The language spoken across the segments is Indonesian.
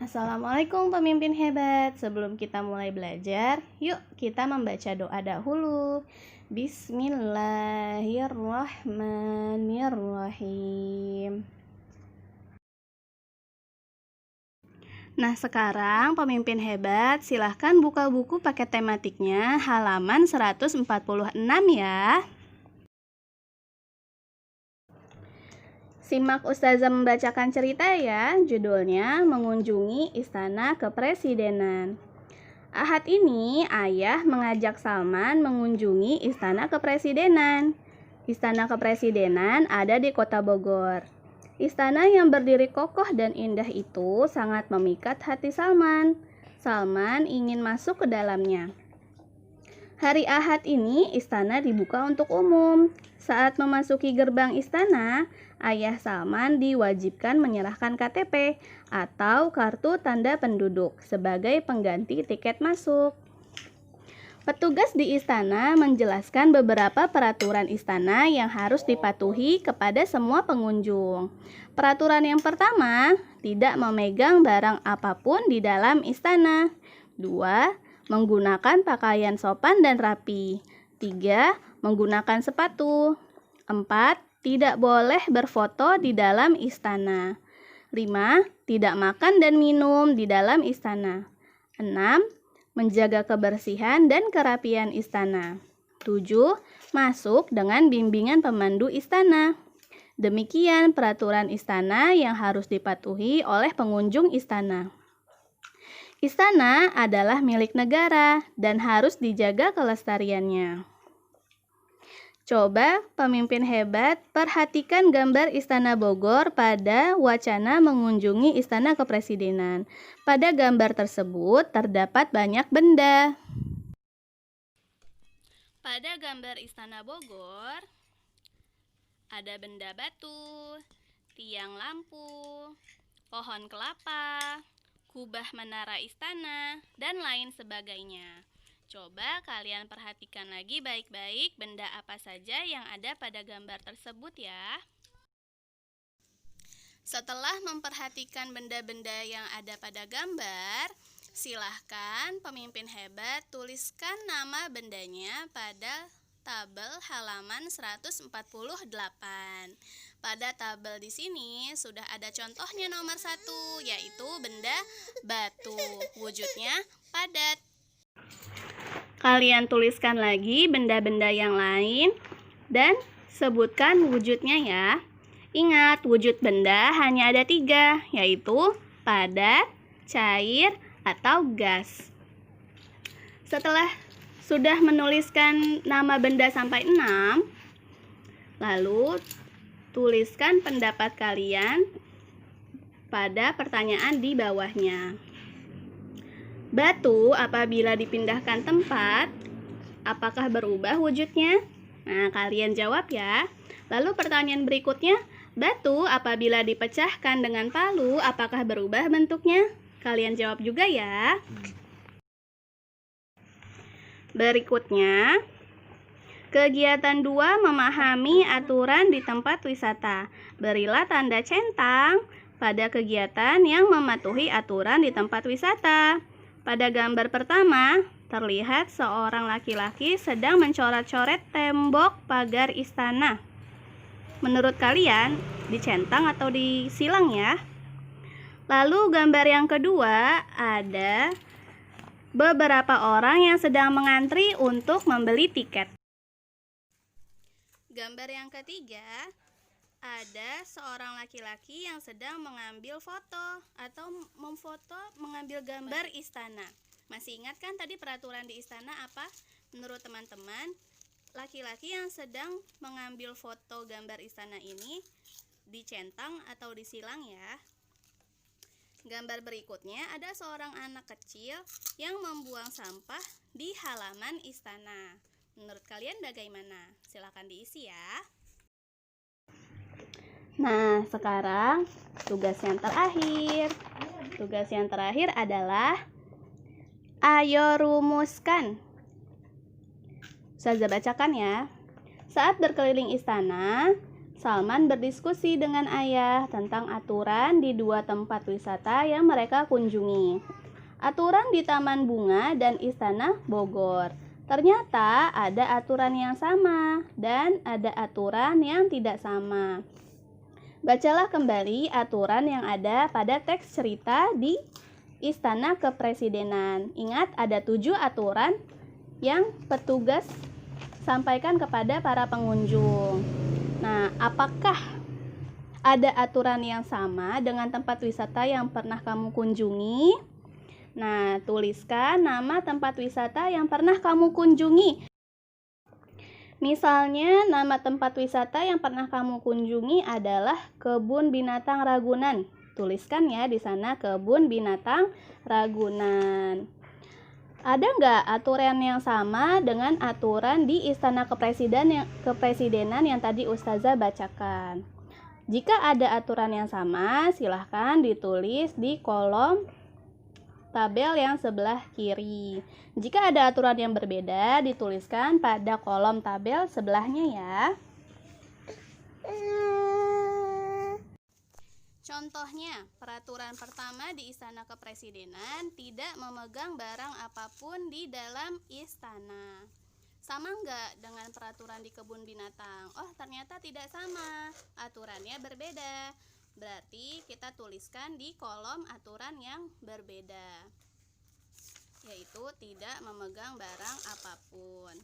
Assalamualaikum pemimpin hebat. Sebelum kita mulai belajar, yuk kita membaca doa dahulu. Bismillahirrahmanirrahim. Nah, sekarang pemimpin hebat, silahkan buka buku paket tematiknya halaman 146 ya. Simak Ustazah membacakan cerita ya, judulnya Mengunjungi Istana Kepresidenan. Ahad ini, ayah mengajak Salman mengunjungi Istana Kepresidenan. Istana Kepresidenan ada di Kota Bogor. Istana yang berdiri kokoh dan indah itu sangat memikat hati Salman. Salman ingin masuk ke dalamnya. Hari Ahad ini istana dibuka untuk umum. Saat memasuki gerbang istana, ayah Salman diwajibkan menyerahkan KTP atau kartu tanda penduduk sebagai pengganti tiket masuk. Petugas di istana menjelaskan beberapa peraturan istana yang harus dipatuhi kepada semua pengunjung. Peraturan yang pertama, tidak memegang barang apapun di dalam istana. 2. Menggunakan pakaian sopan dan rapi. 3. Menggunakan sepatu. 4. Tidak boleh berfoto di dalam istana. 5. Tidak makan dan minum di dalam istana. 6. Menjaga kebersihan dan kerapian istana. 7. Masuk dengan bimbingan pemandu istana. Demikian peraturan istana yang harus dipatuhi oleh pengunjung istana. Istana adalah milik negara dan harus dijaga kelestariannya. Coba pemimpin hebat perhatikan gambar Istana Bogor pada wacana mengunjungi Istana Kepresidenan. Pada gambar tersebut terdapat banyak benda. Pada gambar Istana Bogor ada benda batu, tiang lampu, pohon kelapa, kubah menara istana, dan lain sebagainya. Coba kalian perhatikan lagi baik-baik benda apa saja yang ada pada gambar tersebut ya. Setelah memperhatikan benda-benda yang ada pada gambar, silahkan pemimpin hebat tuliskan nama bendanya pada tabel halaman 148. Pada tabel di sini sudah ada contohnya nomor 1, yaitu benda batu. Wujudnya padat. Kalian tuliskan lagi benda-benda yang lain dan sebutkan wujudnya ya. Ingat, wujud benda hanya ada 3, yaitu padat, cair, atau gas. Setelah sudah menuliskan nama benda sampai 6, lalu tuliskan pendapat kalian pada pertanyaan di bawahnya. Batu apabila dipindahkan tempat, apakah berubah wujudnya? Nah, kalian jawab ya. Lalu pertanyaan berikutnya, batu apabila dipecahkan dengan palu, apakah berubah bentuknya? Kalian jawab juga ya. Berikutnya, kegiatan 2 memahami aturan di tempat wisata. Berilah tanda centang pada kegiatan yang mematuhi aturan di tempat wisata. Pada gambar pertama, terlihat seorang laki-laki sedang mencoret-coret tembok pagar istana. Menurut kalian, dicentang atau disilang ya? Lalu gambar yang kedua, ada beberapa orang yang sedang mengantri untuk membeli tiket. Gambar yang ketiga, ada seorang laki-laki yang sedang mengambil foto atau mengambil gambar istana. Masih ingat kan tadi peraturan di istana apa? Menurut teman-teman, laki-laki yang sedang mengambil foto gambar istana ini dicentang atau disilang ya. Gambar berikutnya ada seorang anak kecil yang membuang sampah di halaman istana. Menurut kalian bagaimana? Silakan diisi ya. Nah, sekarang tugas yang terakhir. Tugas yang terakhir adalah ayo rumuskan. Ustazah bacakan ya. Saat berkeliling istana, Salman berdiskusi dengan ayah tentang aturan di dua tempat wisata yang mereka kunjungi. Aturan di Taman Bunga dan Istana Bogor. Ternyata ada aturan yang sama dan ada aturan yang tidak sama. Bacalah kembali aturan yang ada pada teks cerita di Istana Kepresidenan. Ingat, ada 7 aturan yang petugas sampaikan kepada para pengunjung. Nah, apakah ada aturan yang sama dengan tempat wisata yang pernah kamu kunjungi? Nah, tuliskan nama tempat wisata yang pernah kamu kunjungi. Misalnya, nama tempat wisata yang pernah kamu kunjungi adalah Kebun Binatang Ragunan. Tuliskan ya di sana, Kebun Binatang Ragunan. Ada nggak aturan yang sama dengan aturan di Istana Kepresidenan yang tadi Ustazah bacakan? Jika ada aturan yang sama, silahkan ditulis di kolom tabel yang sebelah kiri. Jika ada aturan yang berbeda, dituliskan pada kolom tabel sebelahnya ya. Contohnya, peraturan pertama di Istana Kepresidenan tidak memegang barang apapun di dalam istana. Sama nggak dengan peraturan di kebun binatang? Oh, ternyata tidak sama. Aturannya berbeda. Berarti kita tuliskan di kolom aturan yang berbeda, yaitu tidak memegang barang apapun.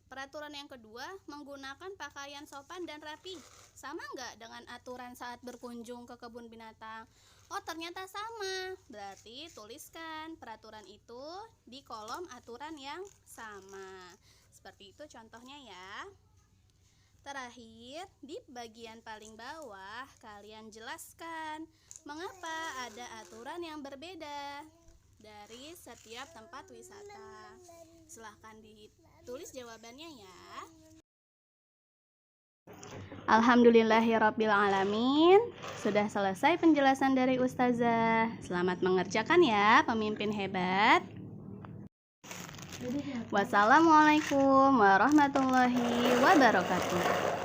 Peraturan yang kedua, menggunakan pakaian sopan dan rapi. Sama nggak dengan aturan saat berkunjung ke kebun binatang? Oh, ternyata sama. Berarti tuliskan peraturan itu di kolom aturan yang sama. Seperti itu contohnya ya. Terakhir, di bagian paling bawah, kalian jelaskan mengapa ada aturan yang berbeda dari setiap tempat wisata. Silahkan ditulis jawabannya ya. Alhamdulillahirrabbilalamin. Sudah selesai penjelasan dari Ustazah. Selamat mengerjakan ya, pemimpin hebat. Wassalamualaikum warahmatullahi wabarakatuh.